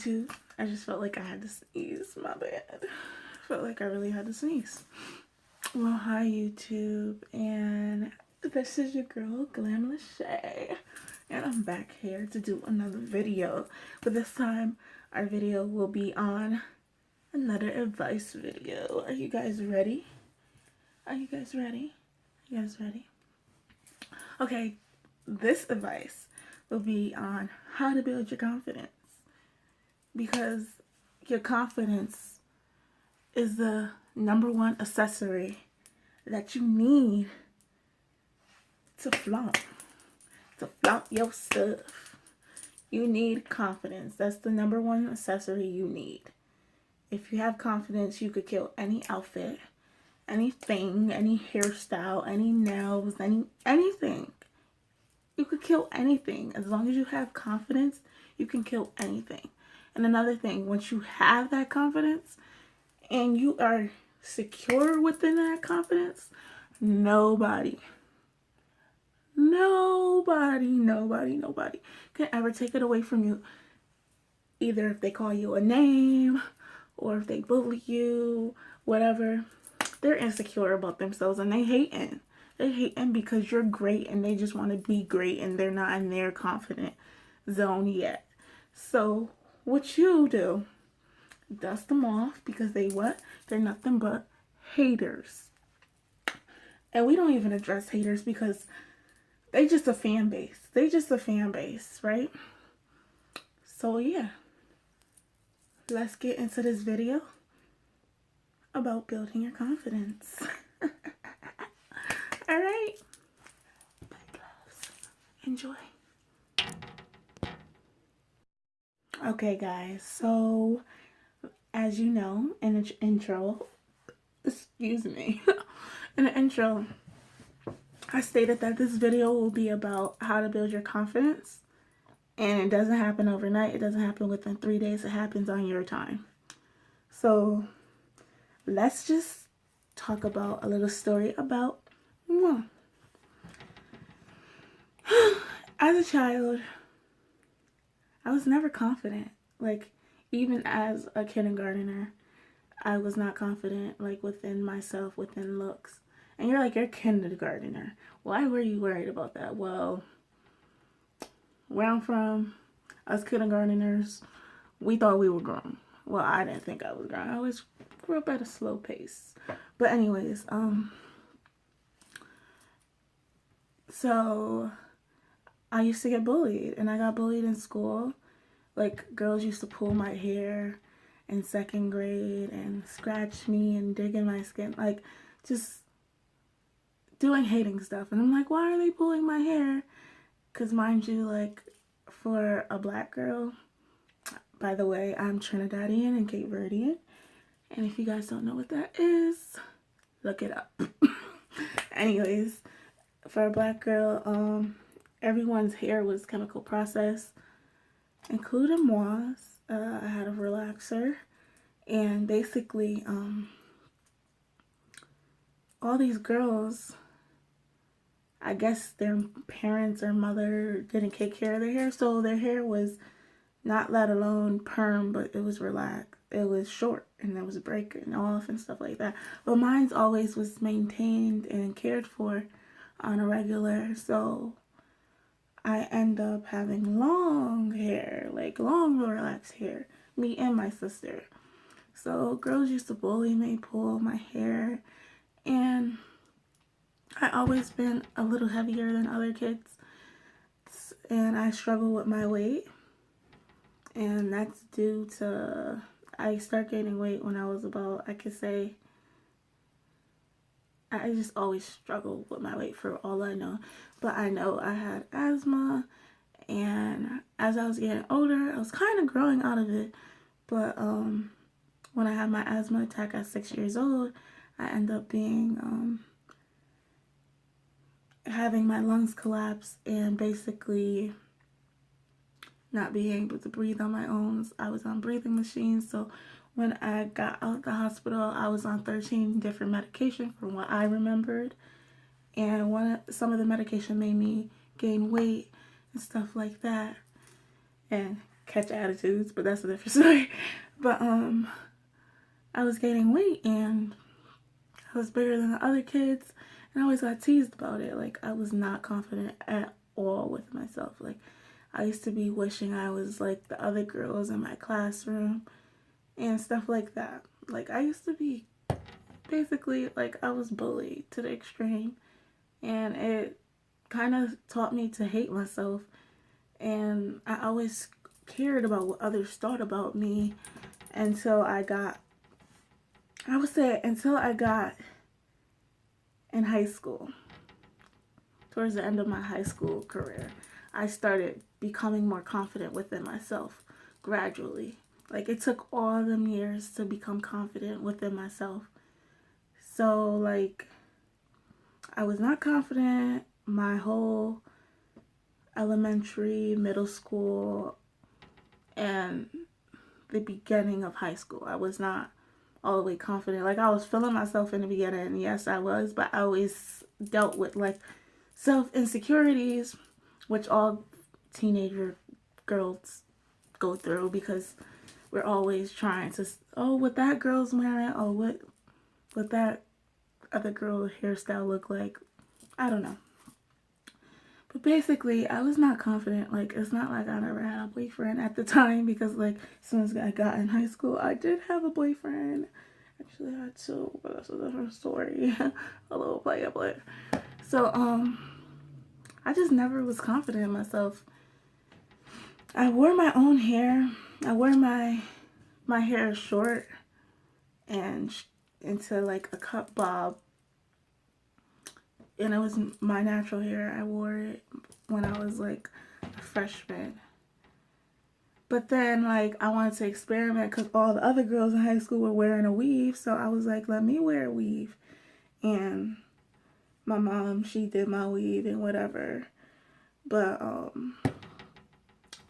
YouTube. I just felt like I had to sneeze. My bad. Felt like I really had to sneeze. Well, hi YouTube, and this is your girl Glamless Shay, and I'm back here to do another video. But this time, our video will be on another advice video. Are you guys ready? Are you guys ready? Are you guys ready? Okay, this advice will be on how to build your confidence, because your confidence is the #1 accessory that you need to flaunt your stuff. You need confidence. That's the #1 accessory you need. If you have confidence, you could kill any outfit, anything, any hairstyle, any nails, anything. You could kill anything. As long as you have confidence, you can kill anything. And another thing, once you have that confidence and you are secure within that confidence, nobody can ever take it away from you. Either if they call you a name or if they bully you, whatever. They're insecure about themselves and they hating. They hating because you're great and they just want to be great and they're not in their confident zone yet. So what you do, dust them off, because they what? They're nothing but haters. And we don't even address haters because they just a fan base. They just a fan base, right? So yeah, let's get into this video about building your confidence. All right, bye guys, enjoy. Okay guys, so as you know, in the intro, excuse me, in the intro, I stated that this video will be about how to build your confidence, and it doesn't happen overnight. It doesn't happen within 3 days. It happens on your time. So let's just talk about a little story about as a child, I was never confident. Like, even as a kindergartner, I was not confident, like, within myself, within looks. And you're like, you're a kindergartner. Why were you worried about that? Well, where I'm from, us kindergartners, we thought we were grown. Well, I didn't think I was grown. I always grew up at a slow pace. But anyways, so I used to get bullied, and I got bullied in school. Like, girls used to pull my hair in 2nd grade and scratch me and dig in my skin, like, just doing hating stuff. And I'm like, why are they pulling my hair? Because mind you, like, for a black girl, by the way, I'm Trinidadian and Cape Verdean, and if you guys don't know what that is, look it up. Anyways, for a black girl, everyone's hair was chemical processed, including moi. I had a relaxer, and basically, all these girls, I guess their parents or mother didn't take care of their hair, so their hair was not let alone perm, but it was relaxed. It was short and it was breaking off and stuff like that. But mine's always was maintained and cared for on a regular, so I end up having long hair, like long relaxed hair, me and my sister. So girls used to bully me, pull my hair, and I always been a little heavier than other kids, and I struggle with my weight, and that's due to, I started gaining weight when I was about, I could say, I just always struggled with my weight for all I know. But I know I had asthma, and as I was getting older, I was kind of growing out of it. But when I had my asthma attack at 6 years old, I ended up being, having my lungs collapse and basically not being able to breathe on my own. I was on breathing machines, so when I got out of the hospital, I was on 13 different medications from what I remembered, and some of the medication made me gain weight and stuff like that. And catch attitudes, but that's a different story. But I was gaining weight and I was bigger than the other kids, and I always got teased about it. Like, I was not confident at all with myself. Like, I used to be wishing I was like the other girls in my classroom and stuff like that. Like, I used to be basically, like, I was bullied to the extreme, and it kind of taught me to hate myself. And I always cared about what others thought about me until I got in high school. Towards the end of my high school career, I started becoming more confident within myself gradually. Like, it took all them years to become confident within myself. So, like, I was not confident my whole elementary, middle school, and the beginning of high school. I was not all the way confident. Like, I was feeling myself in the beginning, and yes, I was, but I always dealt with, like, self-insecurities, which all teenager girls go through, because we're always trying to, oh, what that girl's wearing, oh, what that other girl hairstyle look like. I don't know. But basically, I was not confident. Like, it's not like I never had a boyfriend at the time, because, like, as soon as I got in high school, I did have a boyfriend. Actually, I had two, but that's a different story. A little player. So, I just never was confident in myself. I wore my own hair. I wore my hair short and into like a cut bob, and it was my natural hair. I wore it when I was like a freshman. But then, like, I wanted to experiment because all the other girls in high school were wearing a weave, so I was like, let me wear a weave. And my mom, she did my weave and whatever. But I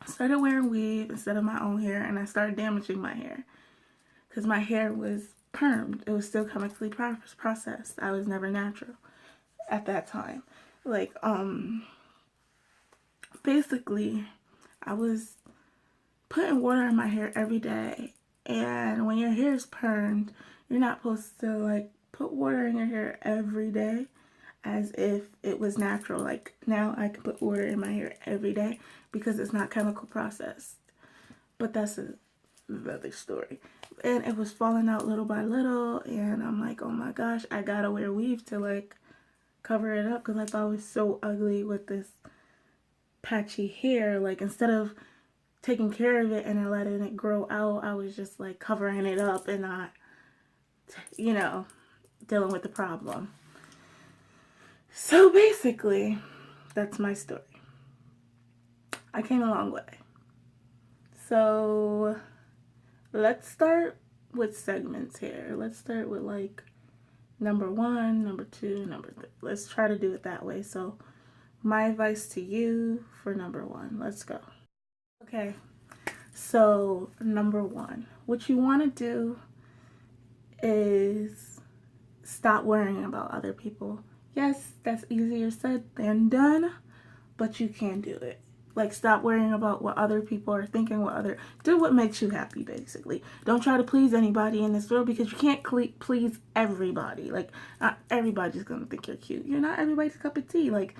started wearing weave instead of my own hair, and I started damaging my hair because my hair was permed. It was still chemically processed. I was never natural at that time. Like, basically, I was putting water in my hair every day, and when your hair is permed, you're not supposed to, like, put water in your hair every day as if it was natural. Like, now I can put water in my hair every day because it's not chemical processed. But that's another story. And it was falling out little by little, and I'm like, oh my gosh, I gotta wear weave to, like, cover it up, because I thought it was so ugly with this patchy hair. Like, instead of taking care of it and then letting it grow out, I was just, like, covering it up and not, you know, dealing with the problem. So basically, that's my story. I came a long way. So let's start with segments here. Let's start with, like, number 1, number 2, number 3. Let's try to do it that way. So my advice to you for number 1. Let's go. Okay. So number 1, what you want to do is stop worrying about other people. Yes, that's easier said than done, but you can do it. Like, stop worrying about what other people are thinking, do what makes you happy, basically. Don't try to please anybody in this world, because you can't please everybody. Like, not everybody's gonna think you're cute. You're not everybody's cup of tea. Like,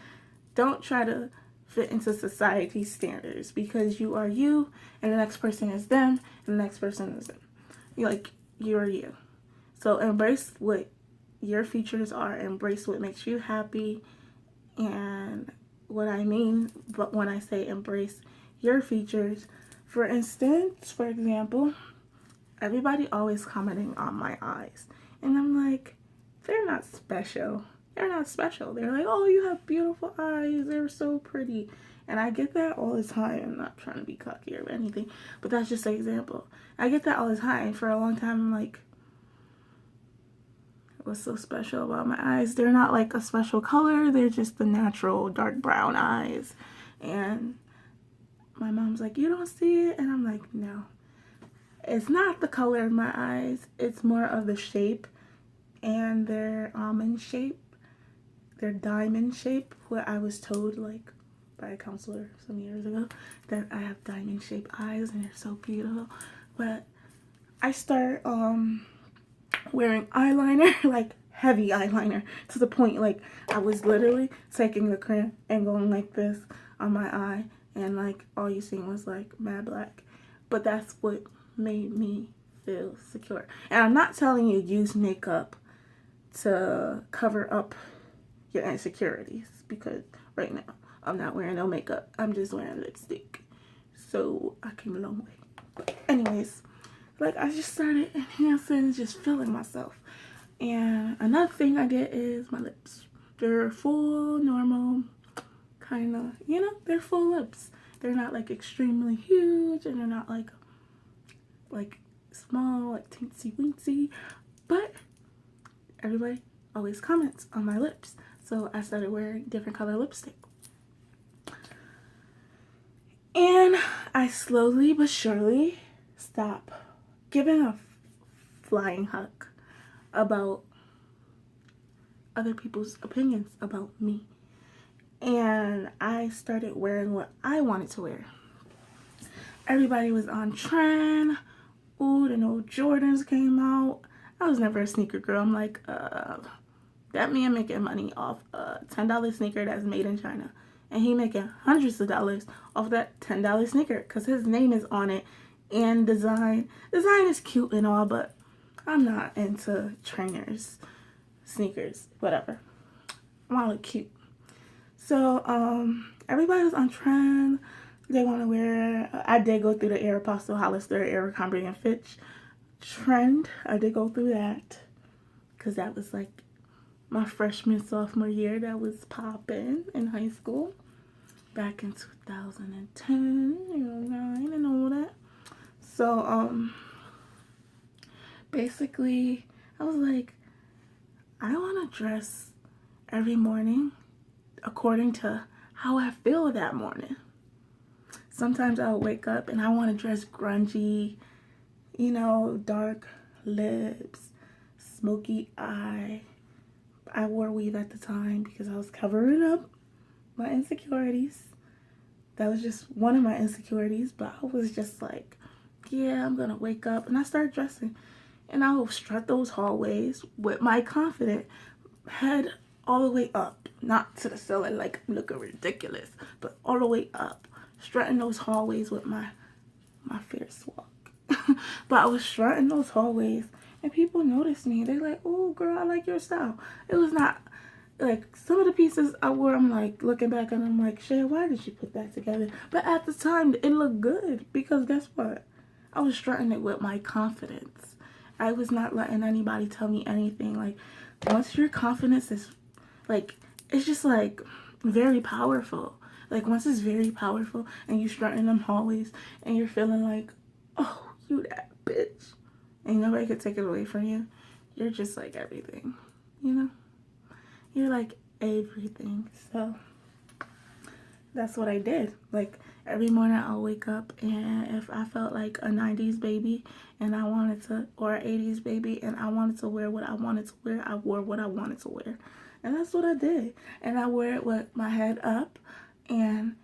don't try to fit into society's standards, because you are you, and the next person is them, and the next person is them. You're you. So embrace what your features are, embrace what makes you happy. And what I mean, but when I say embrace your features, for example, everybody always commenting on my eyes, and I'm like, they're not special. They're not special. They're like, oh, you have beautiful eyes, they're so pretty. And I get that all the time. I'm not trying to be cocky or anything, but that's just an example. I get that all the time. For a long time, I'm like, what's so special about my eyes? They're not like a special color. They're just the natural dark brown eyes. And my mom's like, you don't see it? And I'm like, no. It's not the color of my eyes. It's more of the shape. And their almond shape. Their diamond shape. What I was told, like, by a counselor some years ago that I have diamond shaped eyes and they're so beautiful. But I start wearing eyeliner, like heavy eyeliner, to the point like I was literally taking the crayon and going like this on my eye, and like all you seen was like mad black. But that's what made me feel secure. And I'm not telling you use makeup to cover up your insecurities, because right now I'm not wearing no makeup. I'm just wearing lipstick. So I came a long way. But anyways, like I just started enhancing, just feeling myself. And another thing I did is my lips. They're full, normal, kind of, you know, they're full lips. They're not like extremely huge, and they're not like small, like teensy weensy. But everybody always comments on my lips, so I started wearing different color lipstick. And I slowly but surely stopped giving a flying fuck about other people's opinions about me. And I started wearing what I wanted to wear. Everybody was on trend. Ooh, the new Jordans came out. I was never a sneaker girl. I'm like, that man making money off a $10 sneaker that's made in China. And he making hundreds of dollars off that $10 sneaker because his name is on it. And design is cute and all, but I'm not into trainers, sneakers, whatever. I want to look cute. So everybody was on trend. They want to wear, I did go through the Aeropostale, Hollister, Abercrombie and Fitch trend. I did go through that because that was like my freshman, sophomore year. That was popping in high school back in 2010, 09 and all that. So basically I was like, I want to dress every morning according to how I feel that morning. Sometimes I'll wake up and I want to dress grungy, you know, dark lips, smoky eye. I wore weave at the time because I was covering up my insecurities. That was just one of my insecurities, but I was just like, yeah, I'm going to wake up. And I started dressing. And I will strut those hallways with my confident head all the way up. Not to the ceiling like looking ridiculous, but all the way up. Strutting those hallways with my fierce walk. But I was strutting those hallways and people noticed me. They're like, oh girl, I like your style. It was not like some of the pieces I wore, I'm like looking back and I'm like, Shay, why did you put that together? But at the time it looked good because guess what? I was strutting it with my confidence. I was not letting anybody tell me anything. Like once your confidence is like, it's just like very powerful. Like once it's very powerful and you strut in them hallways and you're feeling like, oh, you that bitch. And nobody could take it away from you. You're just like everything, you know? You're like everything. So that's what I did. Like every morning I'll wake up and if I felt like a 90s baby and I wanted to, or an 80s baby and I wanted to wear what I wanted to wear, I wore what I wanted to wear. And that's what I did. And I wear it with my head up. And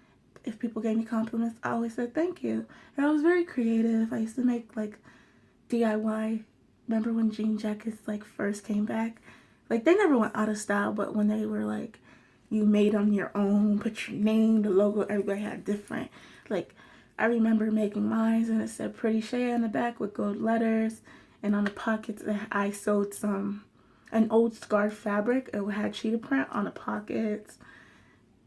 if people gave me compliments, I always said thank you. And I was very creative. I used to make like DIY. Remember when jean jackets like first came back? Like they never went out of style, but when they were like, you made them your own, put your name, the logo, everybody had different. Like I remember making mine and it said Pretty Shay on the back with gold letters. And on the pockets I sewed an old scarf fabric. It had cheetah print on the pockets.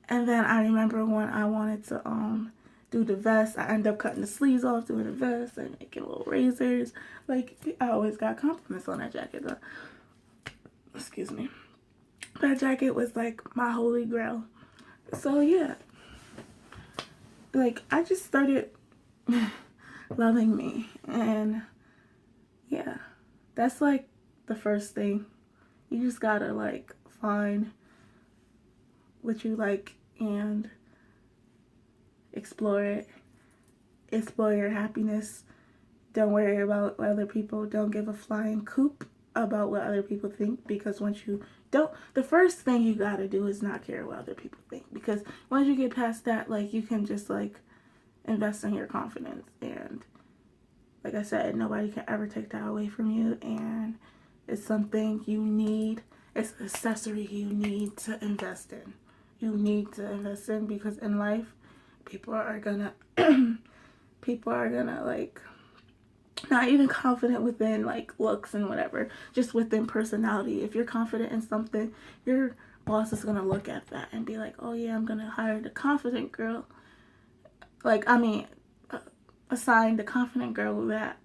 And then I remember when I wanted to do the vest, I ended up cutting the sleeves off, doing the vest, and making little razors. Like, I always got compliments on that jacket. Excuse me. That jacket was like my holy grail. So yeah. Like, I just started loving me. And yeah, that's like the first thing. You just gotta like find what you like and explore it. Explore your happiness. Don't worry about other people. Don't give a flying coop about what other people think, because once you don't, the first thing you gotta do is not care what other people think, because once you get past that, like, you can just like invest in your confidence. And like I said, nobody can ever take that away from you, and it's something you need. It's an accessory you need to invest in. You need to invest in, because in life, people are gonna like, not even confident within like looks and whatever, just within personality. If you're confident in something, your boss is gonna look at that and be like, oh yeah, I'm gonna hire the confident girl. Like, I mean, assign the confident girl that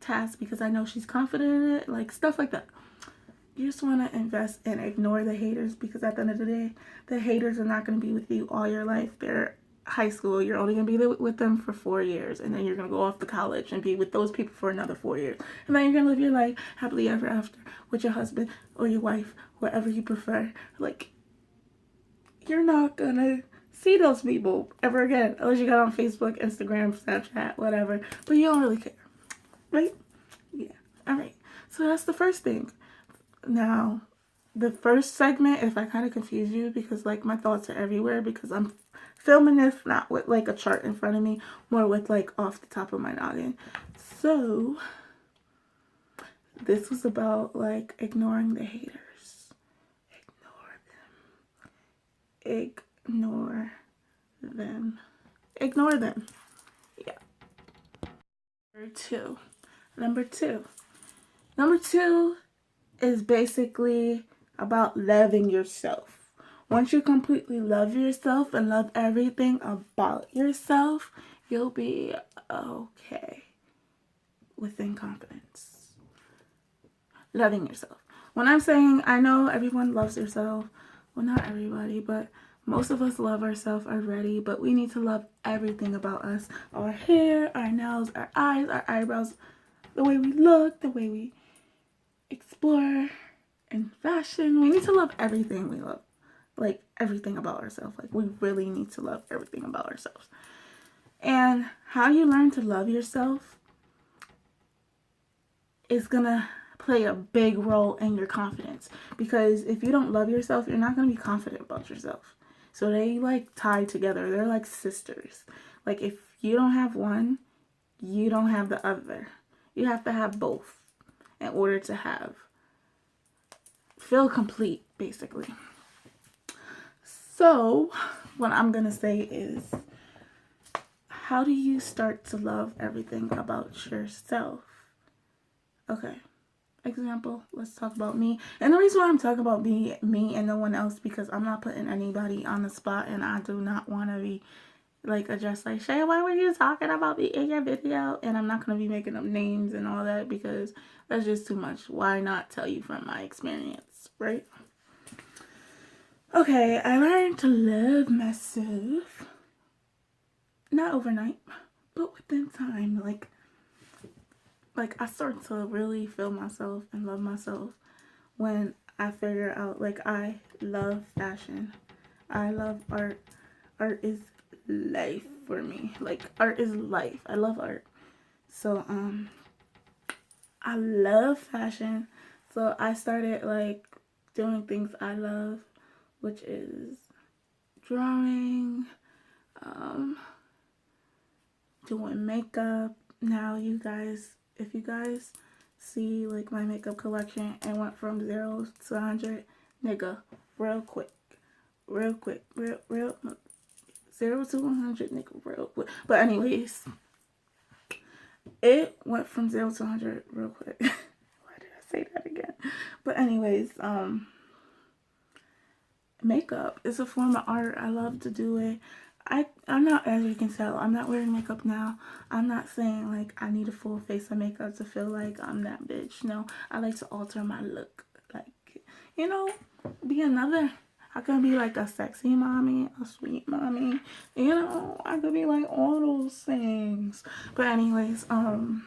task because I know she's confident in it, like stuff like that. You just want to invest and ignore the haters, because at the end of the day, the haters are not going to be with you all your life. They're high school. You're only going to be with them for 4 years, and then you're going to go off to college and be with those people for another 4 years. And then you're going to live your life happily ever after with your husband or your wife, whatever you prefer. Like, you're not going to see those people ever again, unless you got on Facebook, Instagram, Snapchat, whatever. But you don't really care, right? Yeah. All right. So that's the first thing. Now, the first segment, if I kind of confuse you, because like my thoughts are everywhere, because I'm filming this not with like a chart in front of me, more with like off the top of my noggin. So this was about like ignoring the haters. Ignore them. Ignore them. Yeah. Number two is basically about loving yourself. Once you completely love yourself and love everything about yourself, you'll be okay within confidence. Loving yourself. When I'm saying, I know everyone loves themselves. Well, not everybody, but most of us love ourselves already, but we need to love everything about us. Our hair, our nails, our eyes, our eyebrows, the way we look, the way we explore in fashion. We need to love everything we love. Like, everything about ourselves. Like, we really need to love everything about ourselves. And how you learn to love yourself is gonna play a big role in your confidence. Because if you don't love yourself, you're not gonna be confident about yourself. So they like tie together. They're like sisters. Like, if you don't have one, you don't have the other. You have to have both in order to feel complete, basically. So what I'm gonna say is, how do you start to love everything about yourself? Okay, example, let's talk about me. And the reason why I'm talking about me and no one else, because I'm not putting anybody on the spot, and I do not want to be like addressed like, Shay, why were you talking about me in your video? And I'm not going to be making up names and all that, because that's just too much. Why not tell you from my experience, right? Okay, I learned to love myself, not overnight, but within time. Like I started to really feel myself and love myself when I figure out, like, I love fashion. I love art. Art is life for me. Like, art is life. I love art. So, I love fashion. So I started, like, doing things I love, which is drawing, doing makeup. Now, you guys, if you guys see like my makeup collection, it went from 0 to 100, nigga, real quick, 0 to 100, nigga, real quick. But anyways, it went from 0 to 100 real quick. Why did I say that again? But anyways, makeup is a form of art. I love to do it. I'm not, as you can tell, I'm not wearing makeup now. I'm not saying like I need a full face of makeup to feel like I'm that bitch. No, I like to alter my look. Like, you know, be another. I could be like a sexy mommy, a sweet mommy. You know, I could be like all those things. But anyways, I'm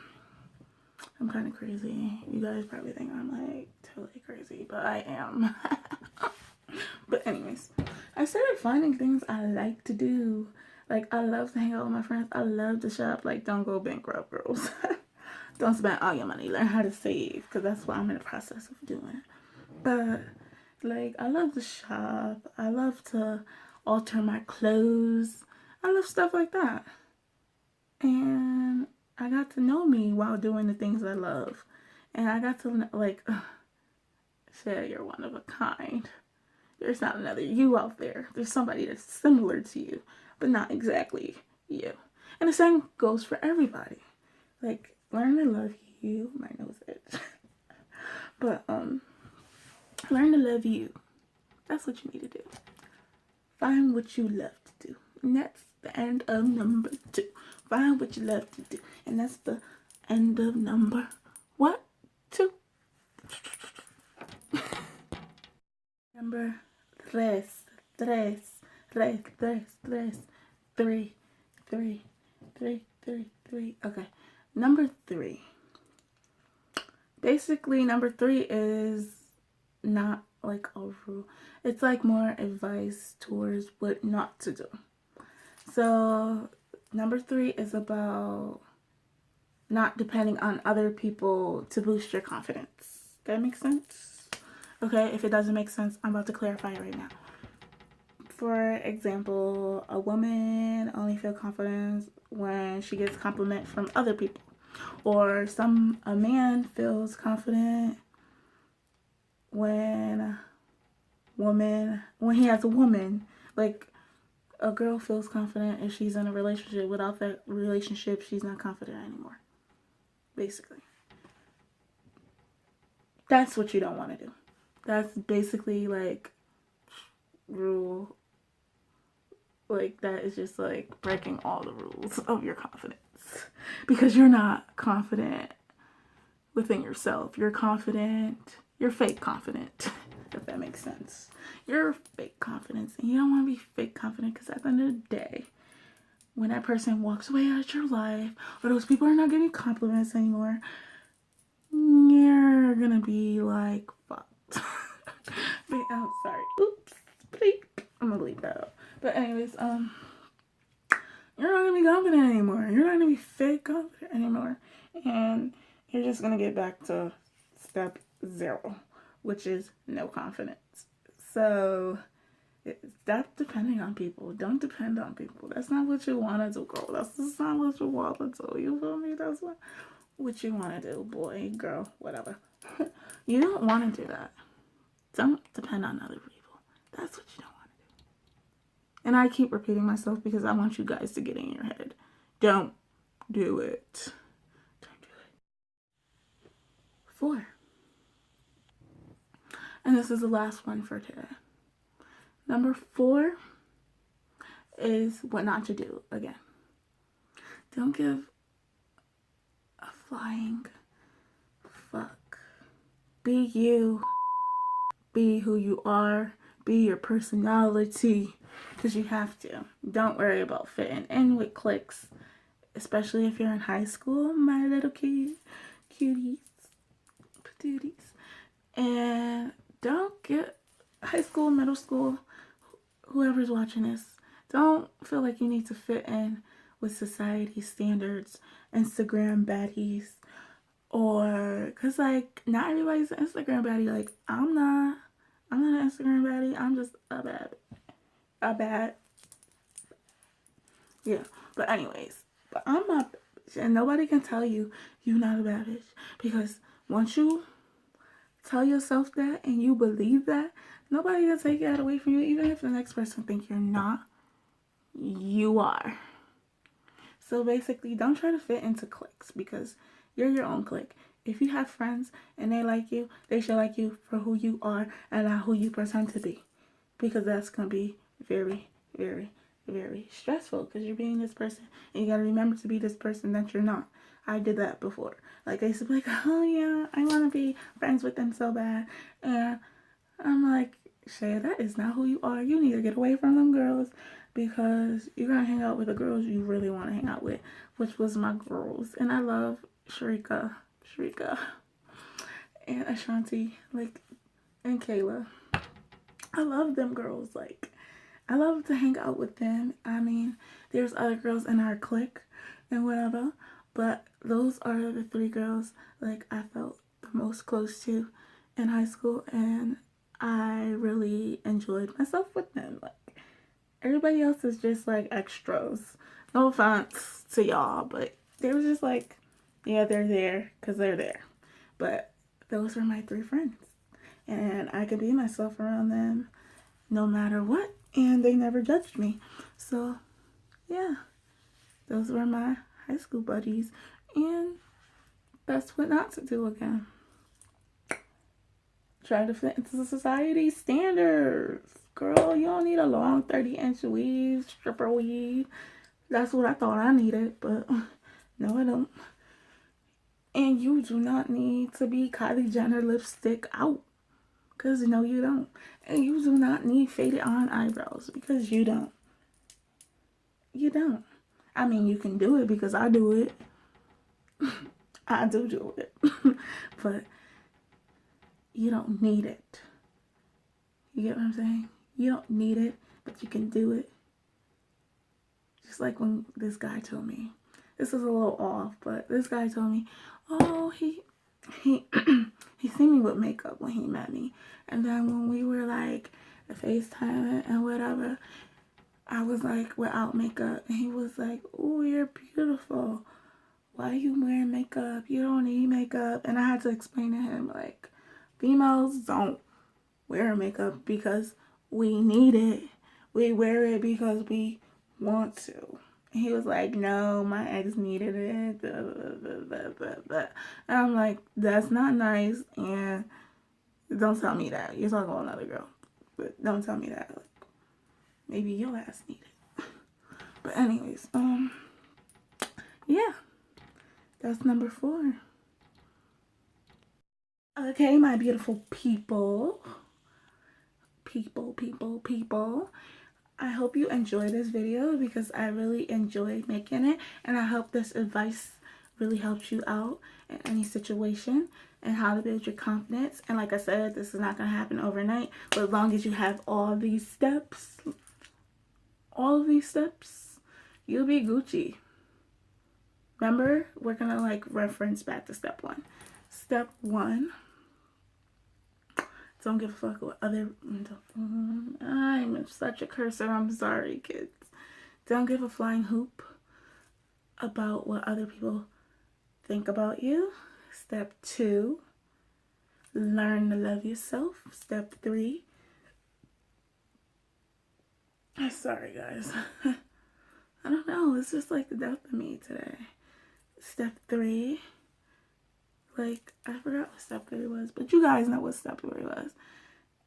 kind of crazy. You guys probably think I'm like totally crazy, but I am. But anyways, I started finding things I like to do. Like, I love to hang out with my friends. I love to shop. Like, don't go bankrupt, girls. Don't spend all your money. Learn how to save, because that's what I'm in the process of doing. But like, I love to shop. I love to alter my clothes. I love stuff like that. And I got to know me while doing the things I love. And I got to, like, say you're one of a kind. There's not another you out there. There's somebody that's similar to you, but not exactly you. And the same goes for everybody. Like, learn to love you. My nose itch. But, learn to love you. That's what you need to do. Find what you love to do. And that's the end of number 2. Find what you love to do. And that's the end of number what? 2. Number 3. 3. Okay. Number 3. Basically, number 3 is not like a rule. It's like more advice towards what not to do. So number 3 is about not depending on other people to boost your confidence. That makes sense? Okay, if it doesn't make sense, I'm about to clarify it right now. For example, a woman only feels confidence when she gets compliment from other people. Or a man feels confident when he has a woman. Like, a girl feels confident if she's in a relationship. Without that relationship, she's not confident anymore. Basically. That's what you don't want to do. That's basically like rule. Like, that is just like breaking all the rules of your confidence. Because you're not confident within yourself. You're confident. You're fake confident. If that makes sense. You're fake confidence. And you don't want to be fake confident, because at the end of the day, when that person walks away out of your life, or those people are not giving compliments anymore, you're gonna be like, fucked. I'm sorry. Oops. Bleep. I'm gonna bleep that out. But anyways, you're not gonna be confident anymore. You're not gonna be fake confident anymore. And you're just gonna get back to step 0, which is no confidence. So stop depending on people. Don't depend on people. That's not what you want to do, girl. That's just not what you want to do. You feel me? That's what you want to do, boy, girl, whatever. You don't want to do that. Don't depend on other people. That's what you don't want to do. And I keep repeating myself because I want you guys to get in your head. Don't do it. Don't do it. 4. And this is the last one for today. Number 4 is what not to do again. Don't give a flying fuck. Be you. Be who you are. Be your personality. Because you have to. Don't worry about fitting in with cliques. Especially if you're in high school, my little cuties. Patooties. And don't get high school, middle school, whoever's watching this, don't feel like you need to fit in with society standards, Instagram baddies, or, because, like, not everybody's an Instagram baddie. Like, I'm not an Instagram baddie. I'm just a bad, yeah. But anyways, but I'm not, and nobody can tell you you're not a bad bitch, because once you tell yourself that and you believe that, nobody can take that away from you. Even if the next person thinks you're not, you are. So basically, don't try to fit into cliques, because you're your own clique. If you have friends and they like you, they should like you for who you are and not who you pretend to be, because that's going to be very, very, very stressful, because you're being this person and you got to remember to be this person that you're not. I did that before. Like, I used to be like, oh yeah, I want to be friends with them so bad. And I'm like, Shay, that is not who you are. You need to get away from them girls, because you're going to hang out with the girls you really want to hang out with, which was my girls. And I love Sharika, and Ashanti, like, and Kayla. I love them girls. Like, I love to hang out with them. I mean, there's other girls in our clique and whatever, But those are the three girls like I felt the most close to in high school, and I really enjoyed myself with them. Like everybody else is just like extras. No offense to y'all, but they were just like, yeah, they're there because they're there. But those were my three friends, and I could be myself around them no matter what, and they never judged me. So yeah, those were my high school buddies, and that's what not to do again. Try to fit into society standards. Girl, you don't need a long 30-inch weave, stripper weave. That's what I thought I needed, but no, I don't. And you do not need to be Kylie Jenner lipstick out, because no, you don't. And you do not need faded on eyebrows, because you don't. You don't. I mean, you can do it because I do it. I do it. But you don't need it. You get what I'm saying? You don't need it, but you can do it. Just like when this guy told me. This is a little off, but this guy told me, oh, he he seen me with makeup when he met me. And then when we were like FaceTime and whatever, I was like without makeup. And he was like, oh, you're beautiful. Why are you wearing makeup? You don't need makeup. And I had to explain to him, like, females don't wear makeup because we need it. We wear it because we want to. And he was like, no, my ex needed it. Blah, blah, blah, blah. And I'm like, that's not nice. And don't tell me that. You're talking about another girl. But don't tell me that. Like, maybe your ass need it. But anyways, yeah. That's number 4. Okay, my beautiful people. People. I hope you enjoyed this video because I really enjoyed making it, and I hope this advice really helps you out in any situation and how to build your confidence. And like I said, this is not going to happen overnight, but as long as you have all of these steps, you'll be Gucci. Remember, we're going to like reference back to step 1. Step 1. Don't give a fuck what other... I'm such a cursor. I'm sorry, kids. Don't give a flying hoop about what other people think about you. Step 2. Learn to love yourself. Step 3. I'm sorry, guys. I don't know. It's just like the death of me today. Step 3. Like, I forgot what step 3 was, but you guys know what step 3 was.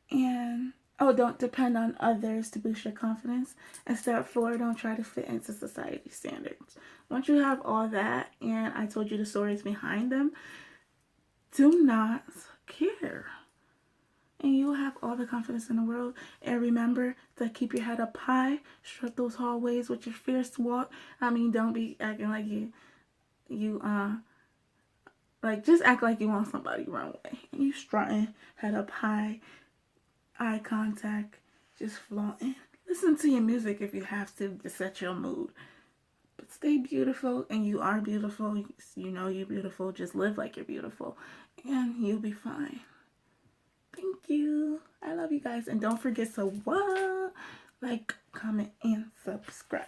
And, oh, don't depend on others to boost your confidence. And step 4, don't try to fit into society standards. Once you have all that, and I told you the stories behind them, do not care. And you'll have all the confidence in the world. And remember to keep your head up high. Strut those hallways with your fierce walk. I mean, don't be acting like like, just act like you want somebody runway. And you strutting, head up high, eye contact, just flaunting. Listen to your music if you have to set your mood. But stay beautiful, and you are beautiful. You know you're beautiful. Just live like you're beautiful, and you'll be fine. Thank you. I love you guys. And don't forget to like, comment, and subscribe.